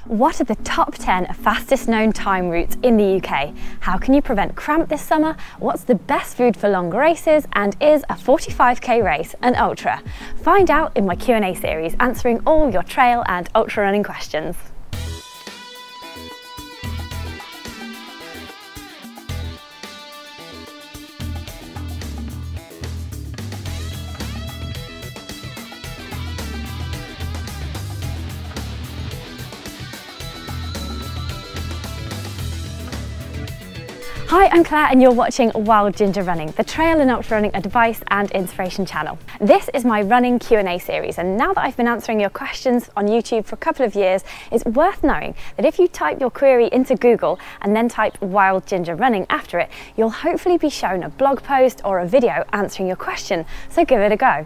What are the top 10 fastest known time routes in the UK? How can you prevent cramp this summer? What's the best food for long races? And is a 45k race an ultra? Find out in my Q&A series, answering all your trail and ultra running questions. Hi, I'm Claire and you're watching Wild Ginger Running, the trail and ultra running advice and inspiration channel. This is my running Q&A series, and now that I've been answering your questions on YouTube for a couple of years, it's worth knowing that if you type your query into Google and then type Wild Ginger Running after it, you'll hopefully be shown a blog post or a video answering your question, so give it a go.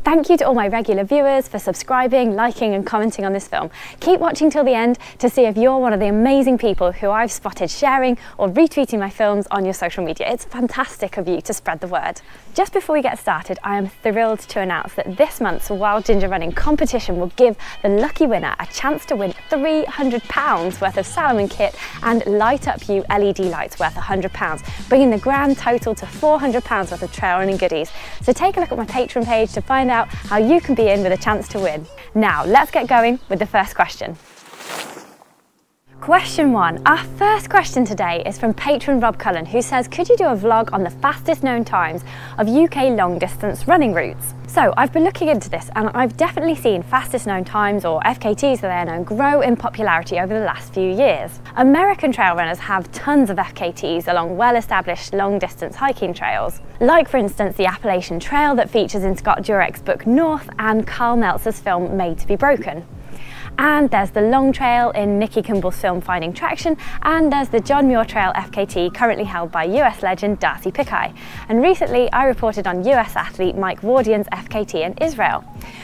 Thank you to all my regular viewers for subscribing, liking and commenting on this film. Keep watching till the end to see if you're one of the amazing people who I've spotted sharing or retweeting my films on your social media. It's fantastic of you to spread the word. Just before we get started, I am thrilled to announce that this month's Wild Ginger Running competition will give the lucky winner a chance to win £300 worth of Salomon kit and Light Up You LED lights worth £100, bringing the grand total to £400 worth of trail running goodies. So take a look at my Patron page to find out how you can be in with a chance to win. Now let's get going with the first question. Question 1. Our first question today is from patron Rob Cullen, who says, could you do a vlog on the fastest known times of UK long distance running routes? So I've been looking into this and I've definitely seen fastest known times, or FKTs as they are known, grow in popularity over the last few years. American trail runners have tons of FKTs along well-established long distance hiking trails, like for instance the Appalachian Trail that features in Scott Jurek's book North and Carl Meltzer's film Made to be Broken. And there's the Long Trail in Nicky Kimball's film Finding Traction, and there's the John Muir Trail FKT currently held by US legend Darcy Pickeye. And recently I reported on US athlete Mike Wardian's FKT in Israel.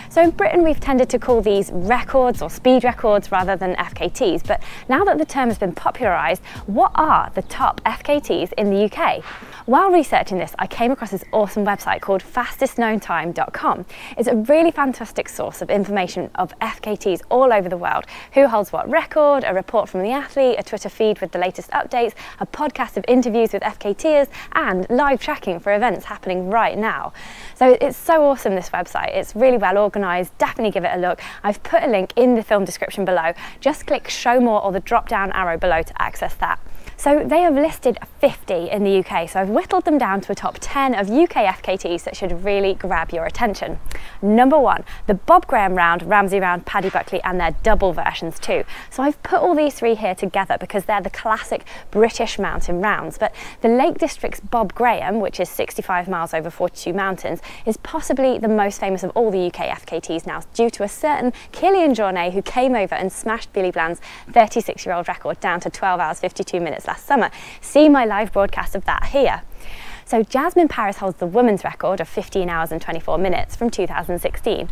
So in Britain we've tended to call these records or speed records rather than FKTs, but now that the term has been popularised, what are the top FKTs in the UK? While researching this, I came across this awesome website called fastestknowntime.com. It's a really fantastic source of information of FKTs all over the world, who holds what record, a report from the athlete, a Twitter feed with the latest updates, a podcast of interviews with FKTers, and live tracking for events happening right now. So it's so awesome, this website. It's really well organised. Definitely give it a look. I've put a link in the film description below. Just click show more or the drop down arrow below to access that. So they have listed 50 in the UK, so I've whittled them down to a top 10 of UK FKTs that should really grab your attention. Number 1, the Bob Graham Round, Ramsey Round, Paddy Buckley, and their double versions too. So I've put all these three here together because they're the classic British mountain rounds, but the Lake District's Bob Graham, which is 65 miles over 42 mountains, is possibly the most famous of all the UK FKTs now, due to a certain Killian Jornet who came over and smashed Billy Bland's 36-year-old record down to 12 hours 52 minutes last summer. See my live broadcast of that here. So Jasmine Paris holds the women's record of 15 hours and 24 minutes from 2016.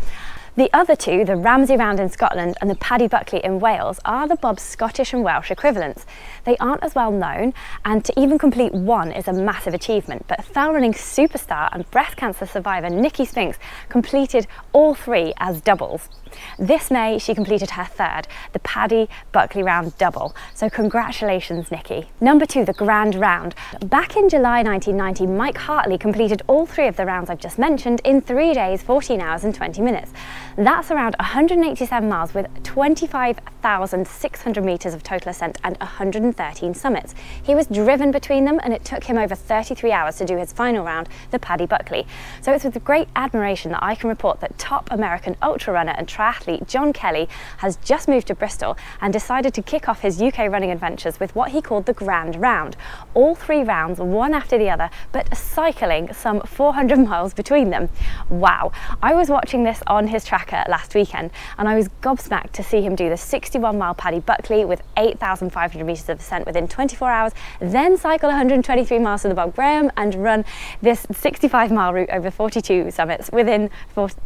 The other two, the Ramsey Round in Scotland and the Paddy Buckley in Wales, are the Bob's Scottish and Welsh equivalents. They aren't as well known, and to even complete one is a massive achievement, but fell running superstar and breast cancer survivor Nikki Spinks completed all three as doubles. This May she completed her third, the Paddy Buckley Round double, so congratulations Nikki. Number 2, the Grand Round. Back in July 1990, Mike Hartley completed all three of the rounds I've just mentioned in 3 days, 14 hours and 20 minutes. That's around 187 miles with 25,600 metres of total ascent and 113 summits. He was driven between them and it took him over 33 hours to do his final round, the Paddy Buckley. So it's with great admiration that I can report that top American ultra runner and triathlete John Kelly has just moved to Bristol and decided to kick off his UK running adventures with what he called the Grand Round. All three rounds, one after the other, but cycling some 400 miles between them. Wow, I was watching this on his tracker last weekend and I was gobsmacked to see him do the 61-mile Paddy Buckley with 8,500 metres of ascent within 24 hours, then cycle 123 miles to the Bob Graham and run this 65-mile route over 42 summits within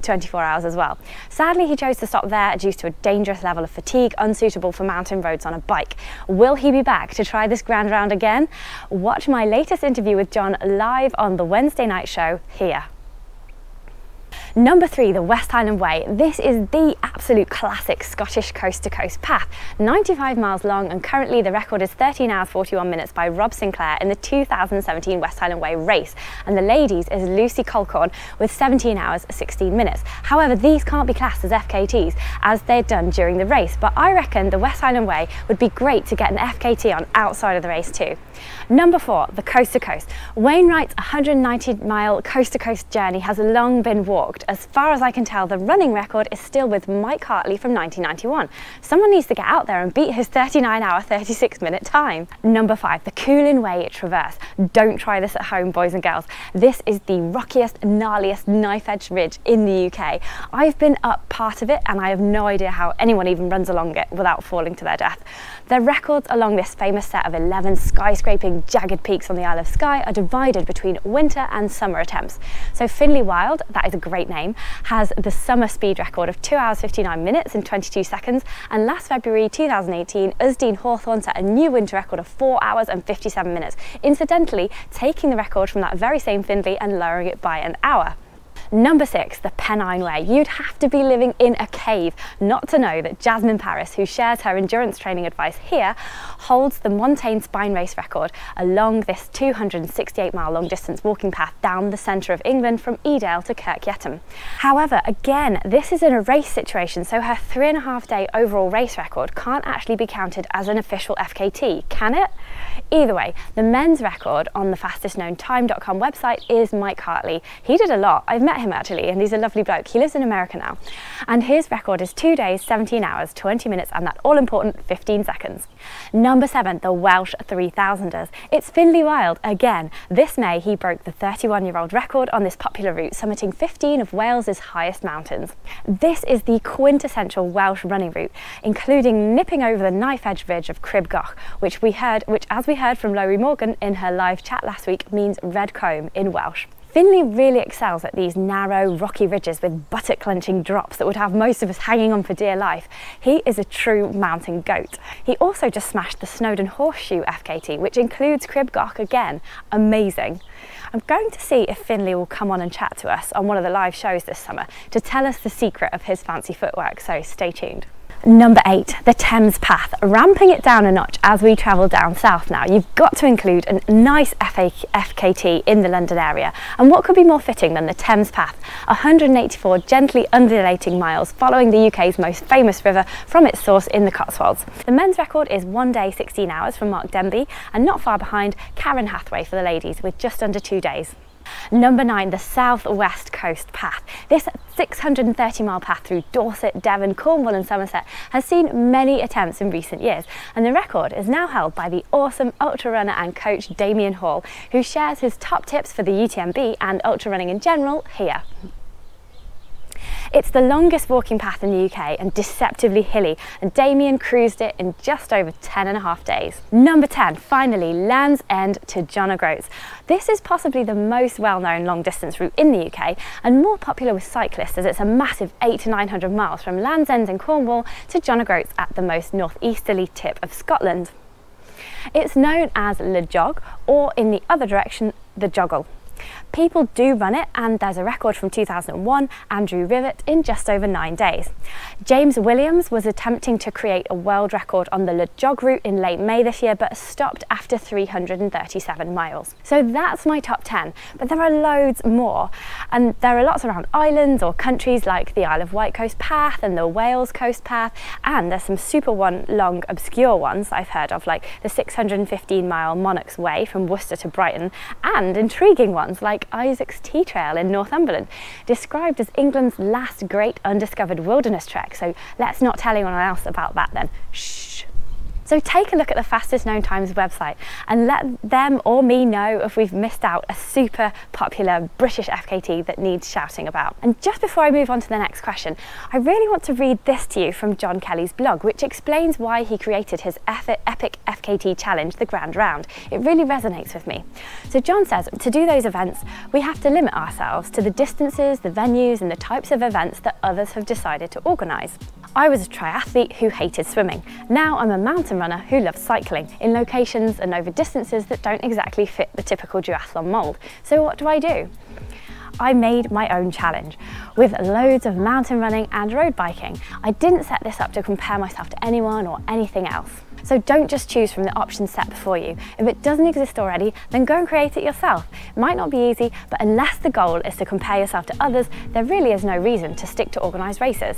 24 hours as well. Sadly, he chose to stop there due to a dangerous level of fatigue unsuitable for mountain roads on a bike. Will he be back to try this Grand Round again? Watch my latest interview with John live on the Wednesday night show here. Number 3, the West Highland Way. This is the absolute classic Scottish coast-to-coast path, 95 miles long, and currently the record is 13 hours 41 minutes by Rob Sinclair in the 2017 West Highland Way race, and the ladies is Lucy Colcorn with 17 hours 16 minutes. However, these can't be classed as FKTs as they're done during the race, but I reckon the West Highland Way would be great to get an FKT on outside of the race too. Number 4, the coast to coast. Wainwright's 190-mile coast-to-coast journey has long been walked. As far as I can tell, the running record is still with Mike Hartley from 1991. Someone needs to get out there and beat his 39-hour 36-minute time. Number 5, the Highland Way Traverse. Don't try this at home, boys and girls. This is the rockiest, gnarliest, knife-edged ridge in the UK. I've been up part of it and I have no idea how anyone even runs along it without falling to their death. The records along this famous set of 11 skyscraping jagged peaks on the Isle of Skye are divided between winter and summer attempts. So Finlay Wild, that is a great name, has the summer speed record of 2 hours 59 minutes and 22 seconds, and last February 2018 Usdean Hawthorne set a new winter record of 4 hours and 57 minutes, incidentally taking the record from that very same Finlay and lowering it by an hour. Number 6, the Pennine Way. You'd have to be living in a cave not to know that Jasmine Paris, who shares her endurance training advice here, holds the Montaigne Spine Race record along this 268-mile long distance walking path down the centre of England from Edale to Kirk Yetholm. However, again, this is in a race situation, so her 3.5-day overall race record can't actually be counted as an official FKT, can it? Either way, the men's record on the fastestknowntime.com website is Mike Hartley. He did a lot. I've met him actually, and he's a lovely bloke. He lives in America now, and his record is 2 days, 17 hours, 20 minutes, and that all-important 15 seconds. Number 7, the Welsh 3000ers. It's Finlay Wild again. This May, he broke the 31-year-old record on this popular route, summiting 15 of Wales's highest mountains. This is the quintessential Welsh running route, including nipping over the knife-edge ridge of Crib Goch, which as we heard from Lowry Morgan in her live chat last week, means red comb in Welsh. Finlay really excels at these narrow, rocky ridges with buttock-clenching drops that would have most of us hanging on for dear life. He is a true mountain goat. He also just smashed the Snowdon Horseshoe FKT, which includes Crib Goch again. Amazing. I'm going to see if Finlay will come on and chat to us on one of the live shows this summer to tell us the secret of his fancy footwork, so stay tuned. Number 8, the Thames Path. Ramping it down a notch as we travel down south now, you've got to include a nice FKT in the London area. And what could be more fitting than the Thames Path? 184 gently undulating miles following the UK's most famous river from its source in the Cotswolds. The men's record is 1 day 16 hours from Mark Denby, and not far behind Karen Hathaway for the ladies with just under 2 days. Number 9, the South West Coast Path. This 630-mile path through Dorset, Devon, Cornwall and Somerset has seen many attempts in recent years, and the record is now held by the awesome ultra runner and coach Damien Hall, who shares his top tips for the UTMB and ultra running in general here. It's the longest walking path in the UK and deceptively hilly, and Damien cruised it in just over 10.5 days. Number 10, finally, Land's End to John O'Groats. This is possibly the most well-known long distance route in the UK and more popular with cyclists, as it's a massive 800 to 900 miles from Land's End in Cornwall to John O'Groats at the most northeasterly tip of Scotland. It's known as Le Jog, or in the other direction, the Joggle. People do run it, and there's a record from 2001, Andrew Rivet, in just over 9 days. James Williams was attempting to create a world record on the Le Jog route in late May this year, but stopped after 337 miles. So that's my top 10, but there are loads more, and there are lots around islands or countries like the Isle of Wight Coast Path and the Wales Coast Path, and there's some super long obscure ones I've heard of, like the 615-mile Monarch's Way from Worcester to Brighton, and intriguing ones like Isaac's Tea Trail in Northumberland, described as England's last great undiscovered wilderness trek. So let's not tell anyone else about that then. Shh. So take a look at the Fastest Known Times website and let them or me know if we've missed out a super popular British FKT that needs shouting about. And just before I move on to the next question, I really want to read this to you from John Kelly's blog, which explains why he created his epic FKT challenge, the Grand Round. It really resonates with me. So John says, to do those events, we have to limit ourselves to the distances, the venues and the types of events that others have decided to organise. I was a triathlete who hated swimming. Now I'm a mountain runner who loves cycling in locations and over distances that don't exactly fit the typical duathlon mould. So what do? I made my own challenge with loads of mountain running and road biking. I didn't set this up to compare myself to anyone or anything else. So don't just choose from the options set before you. If it doesn't exist already, then go and create it yourself. It might not be easy, but unless the goal is to compare yourself to others, there really is no reason to stick to organised races.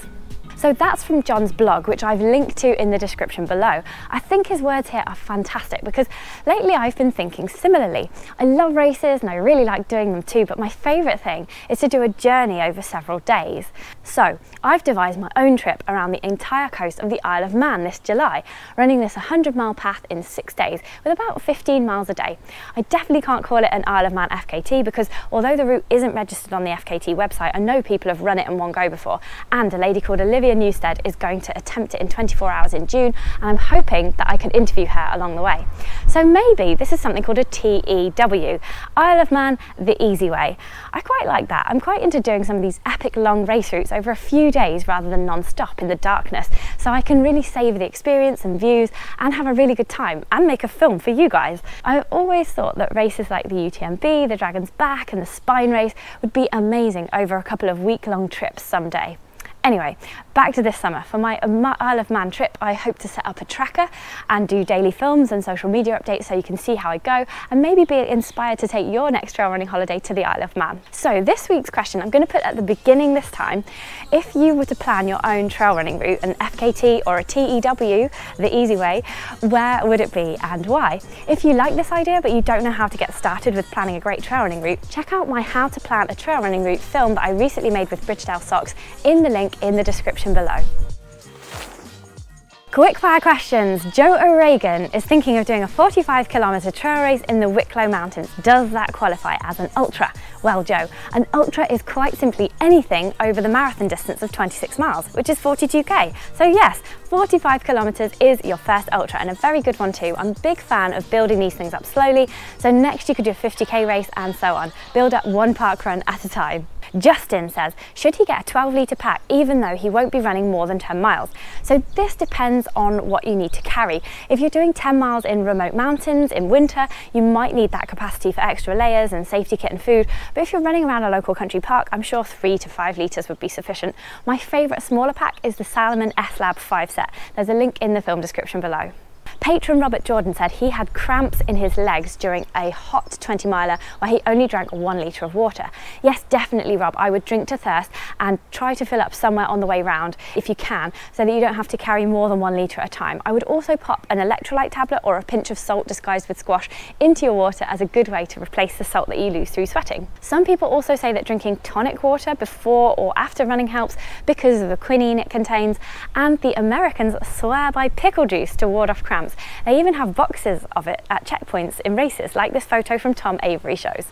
So that's from John's blog, which I've linked to in the description below. I think his words here are fantastic because lately I've been thinking similarly. I love races and I really like doing them too, but my favourite thing is to do a journey over several days. So I've devised my own trip around the entire coast of the Isle of Man this July, running this 100-mile path in 6 days with about 15 miles a day. I definitely can't call it an Isle of Man FKT because although the route isn't registered on the FKT website, I know people have run it in one go before, and a lady called Olivia Newstead is going to attempt it in 24 hours in June, and I'm hoping that I can interview her along the way. So maybe this is something called a TEW, Isle of Man the Easy Way. I quite like that. I'm quite into doing some of these epic long race routes over a few days rather than non-stop in the darkness, so I can really savour the experience and views and have a really good time and make a film for you guys. I've always thought that races like the UTMB, the Dragon's Back and the Spine Race would be amazing over a couple of week-long trips someday. Anyway, back to this summer. For my Isle of Man trip, I hope to set up a tracker and do daily films and social media updates so you can see how I go and maybe be inspired to take your next trail running holiday to the Isle of Man. So this week's question I'm going to put at the beginning this time. If you were to plan your own trail running route, an FKT or a TEW, the easy way, where would it be and why? If you like this idea but you don't know how to get started with planning a great trail running route, check out my How to Plan a Trail Running Route film that I recently made with Bridgedale socks in the link in the description below. Quickfire questions. Joe O'Regan is thinking of doing a 45-kilometre trail race in the Wicklow Mountains. Does that qualify as an ultra? Well, Joe, an ultra is quite simply anything over the marathon distance of 26 miles, which is 42k. So yes, 45 kilometres is your first ultra, and a very good one too. I'm a big fan of building these things up slowly, so next you could do a 50k race and so on. Build up one park run at a time. Justin says, should he get a 12-litre pack even though he won't be running more than 10 miles? So this depends on what you need to carry. If you're doing 10 miles in remote mountains in winter, you might need that capacity for extra layers and safety kit and food. But if you're running around a local country park, I'm sure 3 to 5 litres would be sufficient. My favourite smaller pack is the Salomon S-Lab 5 set. There's a link in the film description below. Patron Robert Jordan said he had cramps in his legs during a hot 20-miler where he only drank 1 litre of water. Yes, definitely, Rob, I would drink to thirst and try to fill up somewhere on the way round if you can, so that you don't have to carry more than 1 litre at a time. I would also pop an electrolyte tablet or a pinch of salt disguised with squash into your water as a good way to replace the salt that you lose through sweating. Some people also say that drinking tonic water before or after running helps because of the quinine it contains, and the Americans swear by pickle juice to ward off cramps. They even have boxes of it at checkpoints in races, like this photo from Tom Avery shows.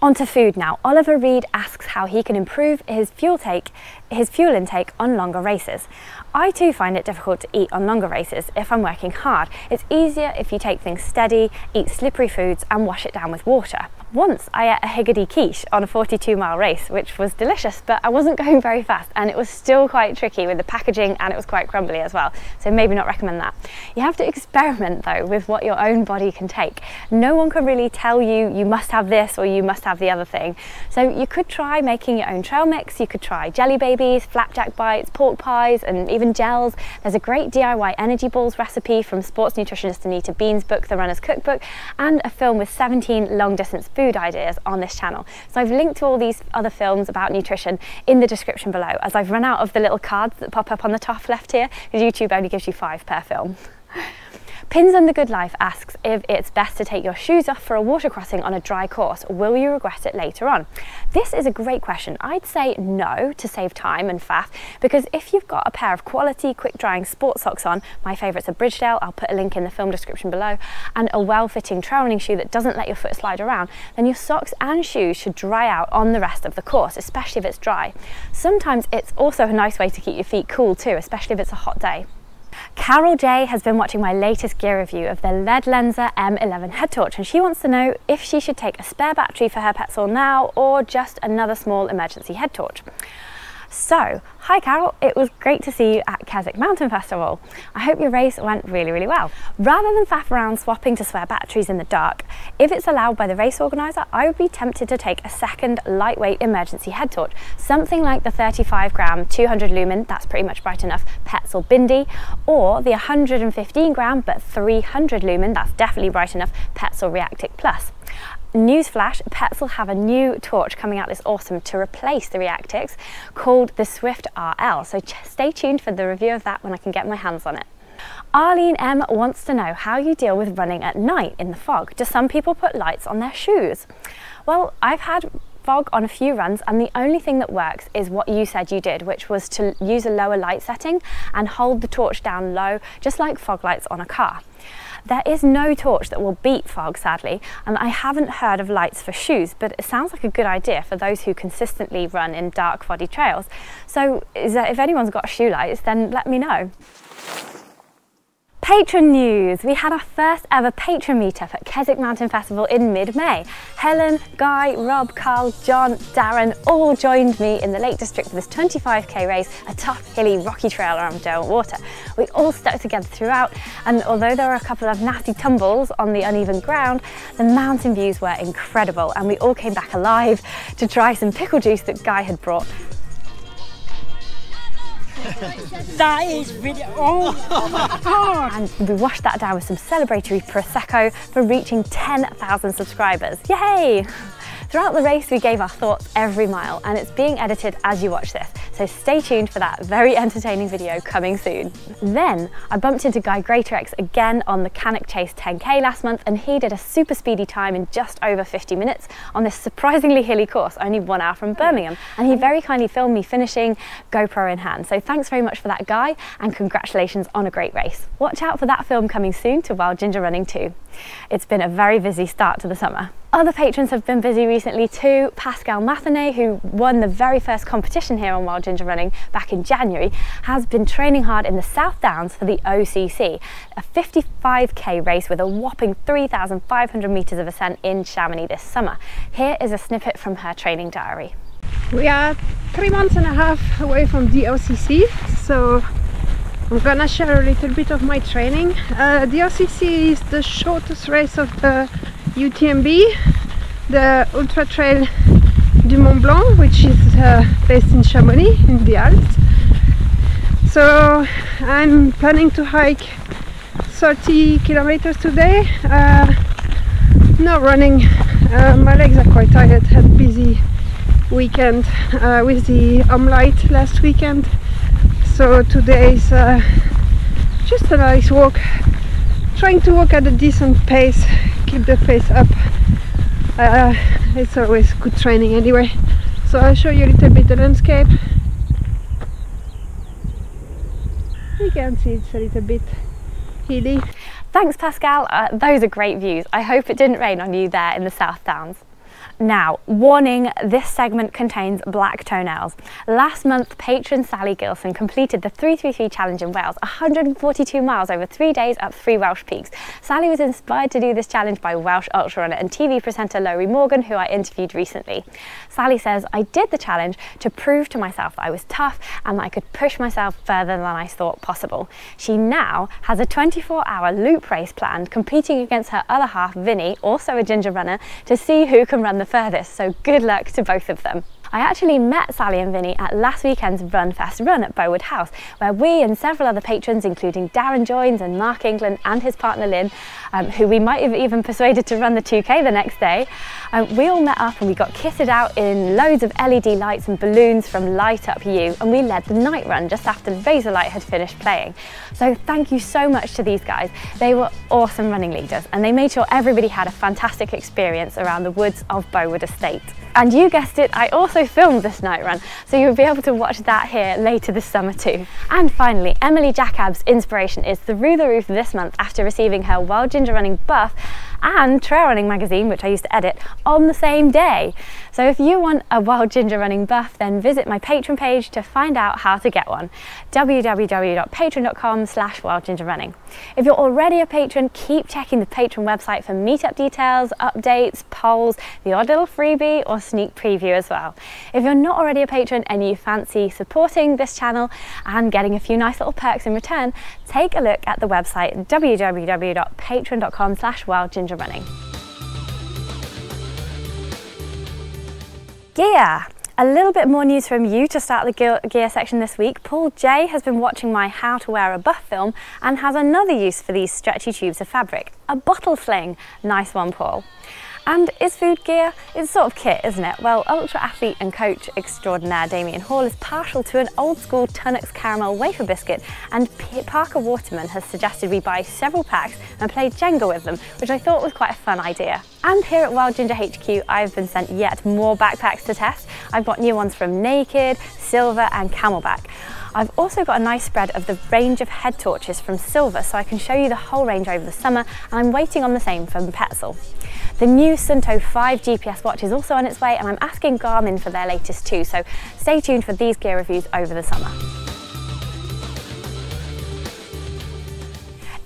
On to food now. Oliver Reed asks how he can improve his fuel intake on longer races. I too find it difficult to eat on longer races if I'm working hard. It's easier if you take things steady, eat slippery foods and wash it down with water. Once I ate a higgidy quiche on a 42-mile race, which was delicious, but I wasn't going very fast and it was still quite tricky with the packaging and it was quite crumbly as well, so maybe not recommend that. You have to experiment though with what your own body can take. No one can really tell you you must have this or you must have the other thing. So you could try making your own trail mix, you could try jelly babies, flapjack bites, pork pies and even gels. There's a great DIY energy balls recipe from sports nutritionist Anita Bean's book, The Runner's Cookbook, and a film with 17 long distance food ideas on this channel. So I've linked to all these other films about nutrition in the description below, as I've run out of the little cards that pop up on the top left here, because YouTube only gives you 5 per film. Pins and the Good Life asks if it's best to take your shoes off for a water crossing on a dry course. Will you regret it later on? This is a great question. I'd say no to save time and faff, because if you've got a pair of quality quick drying sports socks on, my favourites are Bridgedale, I'll put a link in the film description below, and a well-fitting trail running shoe that doesn't let your foot slide around, then your socks and shoes should dry out on the rest of the course, especially if it's dry. Sometimes it's also a nice way to keep your feet cool too, especially if it's a hot day. Carol J has been watching my latest gear review of the LED Lenser M11 head torch, and she wants to know if she should take a spare battery for her Petzl now or just another small emergency head torch. So, hi Carol, it was great to see you at Keswick Mountain Festival. I hope your race went really well. Rather than faff around swapping to spare batteries in the dark, if it's allowed by the race organiser, I would be tempted to take a second lightweight emergency head torch, something like the 35 gram 200 lumen, that's pretty much bright enough, Petzl Bindi, or the 115 gram but 300 lumen, that's definitely bright enough, Petzl Reactik Plus. Newsflash, Petzl have a new torch coming out this autumn to replace the Reactiks called the Swift RL, so stay tuned for the review of that when I can get my hands on it. Arlene M wants to know how you deal with running at night in the fog. Do some people put lights on their shoes? Well, I've had fog on a few runs and the only thing that works is what you said you did, which was to use a lower light setting and hold the torch down low, just like fog lights on a car. There is no torch that will beat fog, sadly, and I haven't heard of lights for shoes, but it sounds like a good idea for those who consistently run in dark, foggy trails. So if anyone's got shoe lights, then let me know. Patron news! We had our first ever Patron meetup at Keswick Mountain Festival in mid-May. Helen, Guy, Rob, Carl, John, Darren all joined me in the Lake District for this 25k race, a tough, hilly, rocky trail around Derwent Water. We all stuck together throughout, and although there were a couple of nasty tumbles on the uneven ground, the mountain views were incredible, and we all came back alive to try some pickle juice that Guy had brought. That is really, oh my God! And we washed that down with some celebratory Prosecco for reaching 10,000 subscribers. Yay! Throughout the race, we gave our thoughts every mile, and it's being edited as you watch this, so stay tuned for that very entertaining video coming soon. Then I bumped into Guy Greatorex again on the Cannock Chase 10k last month, and he did a super speedy time in just over 50 minutes on this surprisingly hilly course, only 1 hour from Birmingham, and he very kindly filmed me finishing, GoPro in hand. So thanks very much for that, Guy, and congratulations on a great race. Watch out for that film coming soon to Wild Ginger Running too. It's been a very busy start to the summer. Other patrons have been busy recently too. Pascal Mathenet, who won the very first competition here on Wild Ginger Running back in January, has been training hard in the South Downs for the OCC, a 55k race with a whopping 3,500 metres of ascent in Chamonix this summer. Here is a snippet from her training diary. We are 3 months and a half away from the OCC, so I'm gonna share a little bit of my training. The OCC is the shortest race of the UTMB, the Ultra Trail du Mont Blanc, which is based in Chamonix in the Alps. So I'm planning to hike 30 kilometers today. No running, my legs are quite tired. Had a busy weekend with the light last weekend. So today is just a nice walk, trying to walk at a decent pace, keep the pace up. It's always good training anyway. So I'll show you a little bit the landscape. You can see it's a little bit hilly. Thanks Pascal, those are great views. I hope it didn't rain on you there in the South Downs. Now, warning, this segment contains black toenails. Last month, patron Sally Gilson completed the 333 challenge in Wales, 142 miles over 3 days up 3 Welsh peaks. Sally was inspired to do this challenge by Welsh ultra runner and TV presenter Lowry Morgan, who I interviewed recently. Sally says, I did the challenge to prove to myself that I was tough and that I could push myself further than I thought possible. She now has a 24-hour loop race planned, competing against her other half, Vinny, also a ginger runner, to see who can run the furthest, so good luck to both of them. I actually met Sally and Vinny at last weekend's Run Fest run at Bowood House, where we and several other patrons, including Darren Joins and Mark England and his partner Lynn, who we might have even persuaded to run the 2k the next day, we all met up and we got kitted out in loads of LED lights and balloons from Light Up You, and we led the night run just after Razorlight had finished playing. So thank you so much to these guys. They were awesome running leaders and they made sure everybody had a fantastic experience around the woods of Bowood Estate. And you guessed it, I also filmed this night run, so you'll be able to watch that here later this summer too. And finally, Emily Jacob's inspiration is through the roof this month after receiving her Wild Ginger Running buff and Trail Running magazine, which I used to edit, on the same day. So if you want a Wild Ginger running buff, then visit my Patreon page to find out how to get one. www.patreon.com/wildgingerrunning. If you're already a patron, keep checking the Patreon website for meetup details, updates, polls, the odd little freebie or sneak preview as well. If you're not already a patron and you fancy supporting this channel and getting a few nice little perks in return, take a look at the website www.patreon.com/wildgingerrunning. Gear. A little bit more news from you to start the gear section this week. Paul J has been watching my How to Wear a Buff film and has another use for these stretchy tubes of fabric, a bottle sling. Nice one, Paul. And is food gear? It's sort of kit, isn't it? Well, ultra athlete and coach extraordinaire Damien Hall is partial to an old school Tunnocks caramel wafer biscuit, and Parker Waterman has suggested we buy several packs and play Jenga with them, which I thought was quite a fun idea. And here at Wild Ginger HQ, I've been sent yet more backpacks to test. I've got new ones from Naked, Silver and Camelback. I've also got a nice spread of the range of head torches from Silver, so I can show you the whole range over the summer, and I'm waiting on the same from Petzl. The new Sunto 5 GPS watch is also on its way, and I'm asking Garmin for their latest too, so stay tuned for these gear reviews over the summer.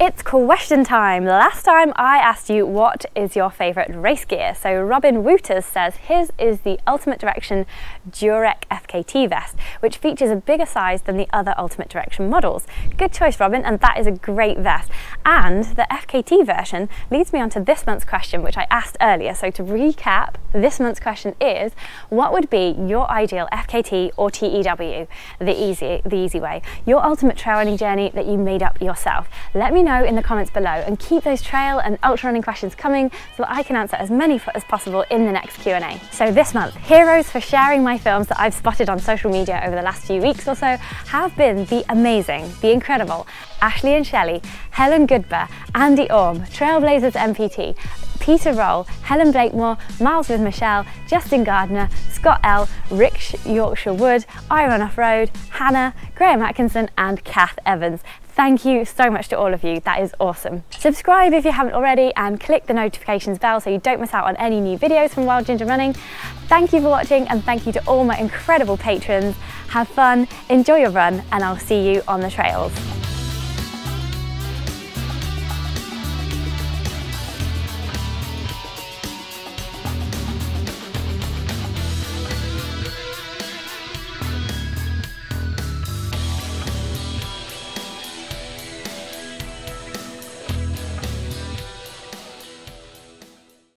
It's question time. Last time I asked you what is your favourite race gear. So Robin Wooters says his is the Ultimate Direction Durek FKT vest, which features a bigger size than the other Ultimate Direction models. Good choice, Robin, and that is a great vest. And the FKT version leads me on to this month's question, which I asked earlier. So to recap, this month's question is, what would be your ideal FKT or TEW? The easy way. Your ultimate trail running journey that you made up yourself. Let me know in the comments below, and keep those trail and ultra running questions coming so that I can answer as many as possible in the next Q&A. So this month, heroes for sharing my films that I've spotted on social media over the last few weeks or so have been the amazing, the incredible Ashley and Shelley, Helen Goodber, Andy Orme, Trailblazers MPT, Peter Roll, Helen Blakemore, Miles with Michelle, Justin Gardner, Scott L, Rick Yorkshire Wood, Iron Off-Road, Hannah, Graham Atkinson and Kath Evans. Thank you so much to all of you, that is awesome. Subscribe if you haven't already and click the notifications bell so you don't miss out on any new videos from Wild Ginger Running. Thank you for watching, and thank you to all my incredible patrons. Have fun, enjoy your run, and I'll see you on the trails.